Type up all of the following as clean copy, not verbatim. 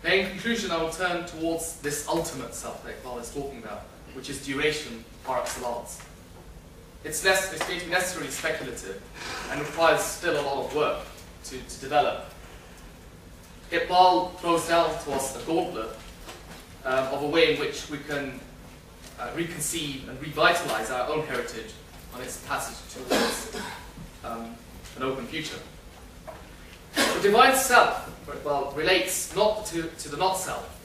Now, in conclusion, I will turn towards this ultimate self that Iqbal is talking about, which is duration par excellence. It's going to be necessarily speculative and requires still a lot of work to develop. Iqbal throws down to us a gauntlet of a way in which we can reconceive and revitalize our own heritage on its passage towards an open future. The divine self, well, relates not to the not-self,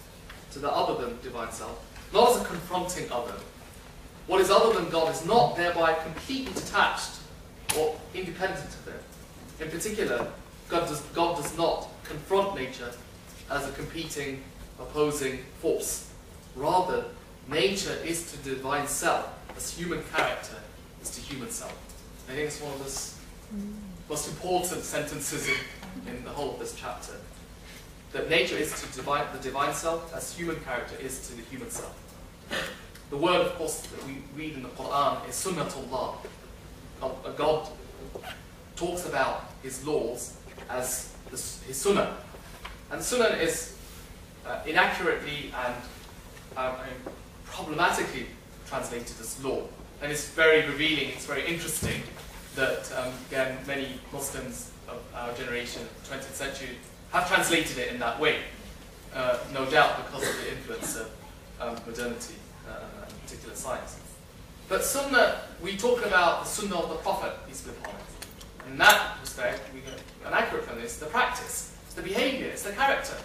to the other than divine self, not as a confronting other. What is other than God is not thereby completely detached or independent of it. In particular, God does not confront nature as a competing, opposing force. Rather, nature is to the divine self as human character is to human self. I think it's one of the most important sentences in the whole of this chapter. That nature is to the divine self as human character is to the human self. The word, of course, that we read in the Quran is sunnatullah. God talks about his laws as his sunnah. And sunnah is inaccurately and problematically translated as law. And it's very revealing, it's very interesting that, again, many Muslims of our generation, 20th century, have translated it in that way. No doubt because of the influence of modernity and particular science. But sunnah, we talk about the sunnah of the Prophet, peace be upon him. In that respect, we get an accurate from this, the practice, it's the behavior, it's the character.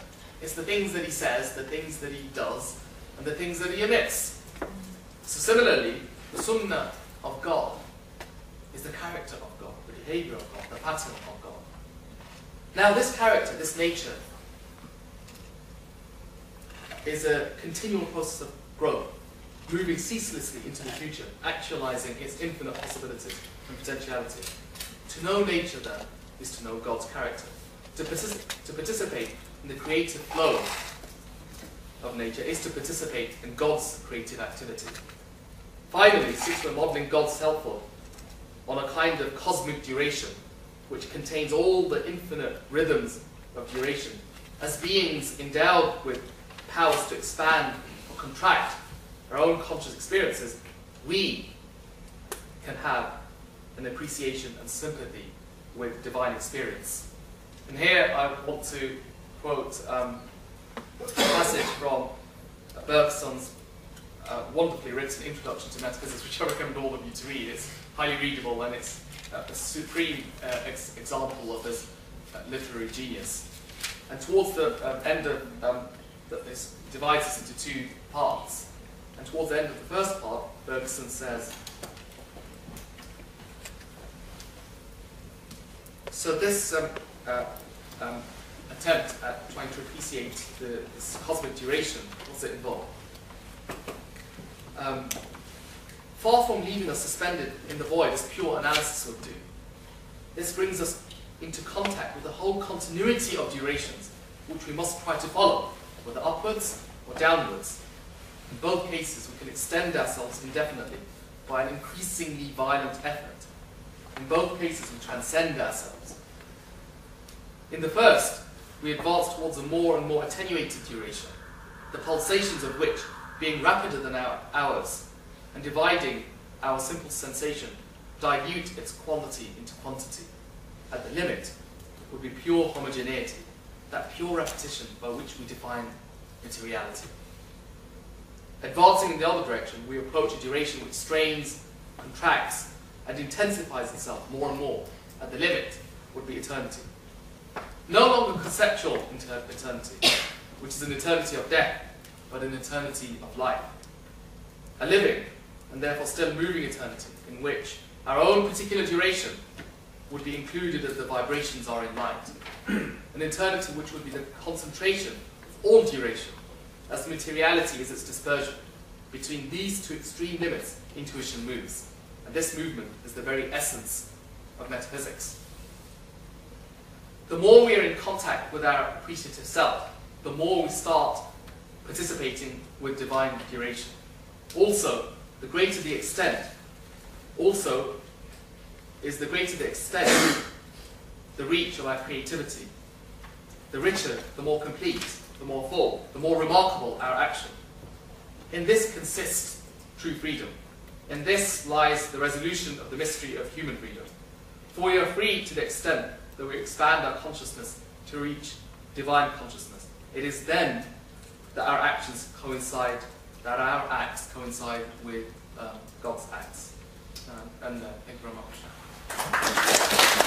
It's the things that he says, the things that he does, and the things that he omits. So similarly, the sunnah of God is the character of God, the behavior of God, the pattern of God. Now this character, this nature, is a continual process of growth, moving ceaselessly into the future, actualizing its infinite possibilities and potentiality. To know nature, then, is to know God's character. To participate in the creative flow of nature is to participate in God's creative activity. Finally, since we're modeling God's selfhood on a kind of cosmic duration, which contains all the infinite rhythms of duration, as beings endowed with powers to expand or contract our own conscious experiences, we can have an appreciation and sympathy with divine experience. And here I want to quote a passage from Bergson's wonderfully written Introduction to Metaphysics, which I recommend all of you to read. It's highly readable and it's a supreme example of this literary genius. And towards the end of this divides us into two parts. And towards the end of the first part, Bergson says, so this attempt at trying to appreciate this cosmic duration, what's it involve? Far from leaving us suspended in the void as pure analysis would do, this brings us into contact with the whole continuity of durations, which we must try to follow, whether upwards or downwards. In both cases, we can extend ourselves indefinitely by an increasingly violent effort. In both cases, we transcend ourselves. In the first, we advance towards a more and more attenuated duration, the pulsations of which, being rapider than ours, and dividing our simple sensation, dilute its quality into quantity. At the limit would be pure homogeneity, that pure repetition by which we define materiality. Advancing in the other direction, we approach a duration which strains, contracts, and intensifies itself more and more. At the limit would be eternity. No longer conceptual eternity, which is an eternity of death, but an eternity of life. A living, and therefore still moving eternity, in which our own particular duration would be included as the vibrations are in light. An eternity which would be the concentration of all duration, as materiality is its dispersion. Between these two extreme limits, intuition moves. And this movement is the very essence of metaphysics. The more we are in contact with our appreciative self, the more we start participating with divine duration. Also, the greater the extent, the reach of our creativity. The richer, the more complete, the more full, the more remarkable our action. In this consists true freedom. In this lies the resolution of the mystery of human freedom. For we are free to the extent that we expand our consciousness to reach divine consciousness. It is then that our actions coincide, that our acts coincide with God's acts. Thank you very much.